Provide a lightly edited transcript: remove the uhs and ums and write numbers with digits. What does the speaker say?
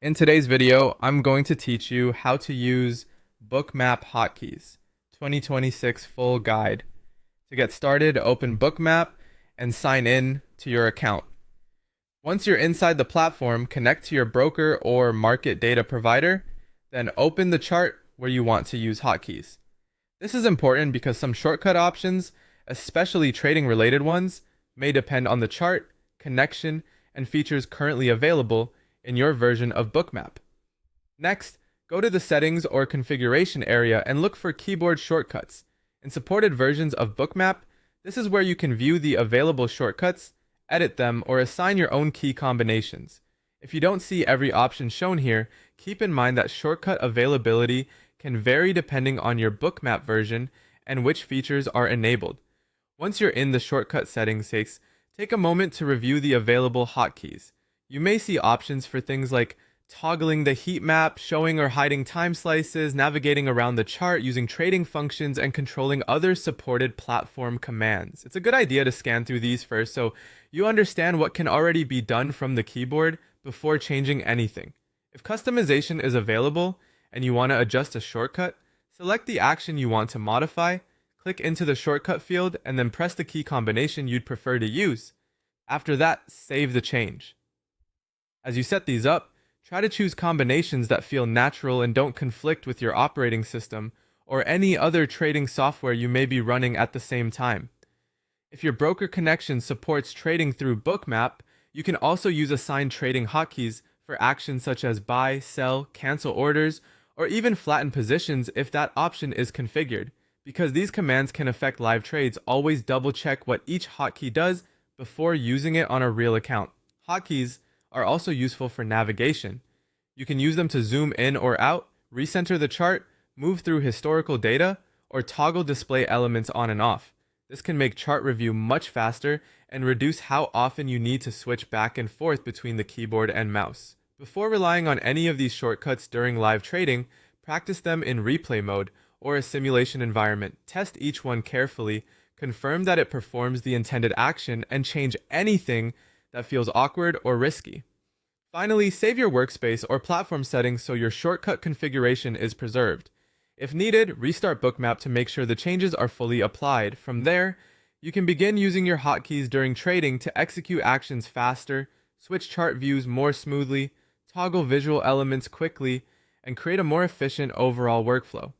In today's video, I'm going to teach you how to use Bookmap Hotkeys 2026 full guide. To get started, open Bookmap and sign in to your account. Once you're inside the platform, connect to your broker or market data provider, then open the chart where you want to use hotkeys. This is important because some shortcut options, especially trading related ones, may depend on the chart, connection, and features currently available in your version of Bookmap. Next, go to the settings or configuration area and look for keyboard shortcuts. In supported versions of Bookmap, this is where you can view the available shortcuts, edit them, or assign your own key combinations. If you don't see every option shown here, keep in mind that shortcut availability can vary depending on your Bookmap version and which features are enabled. Once you're in the shortcut settings, take a moment to review the available hotkeys. You may see options for things like toggling the heat map, showing or hiding time slices, navigating around the chart using trading functions, and controlling other supported platform commands. It's a good idea to scan through these first so you understand what can already be done from the keyboard before changing anything. If customization is available and you want to adjust a shortcut, select the action you want to modify, click into the shortcut field, and then press the key combination you'd prefer to use. After that, save the change. As you set these up, try to choose combinations that feel natural and don't conflict with your operating system or any other trading software you may be running at the same time. If your broker connection supports trading through Bookmap, you can also use assigned trading hotkeys for actions such as buy, sell, cancel orders, or even flatten positions if that option is configured. Because these commands can affect live trades, always double check what each hotkey does before using it on a real account. Hotkeys are also useful for navigation. You can use them to zoom in or out, recenter the chart, move through historical data, or toggle display elements on and off. This can make chart review much faster and reduce how often you need to switch back and forth between the keyboard and mouse. Before relying on any of these shortcuts during live trading, practice them in replay mode or a simulation environment. Test each one carefully, confirm that it performs the intended action, and change anything that feels awkward or risky. Finally, save your workspace or platform settings so your shortcut configuration is preserved. If needed, restart Bookmap to make sure the changes are fully applied. From there, you can begin using your hotkeys during trading to execute actions faster, switch chart views more smoothly, toggle visual elements quickly, and create a more efficient overall workflow.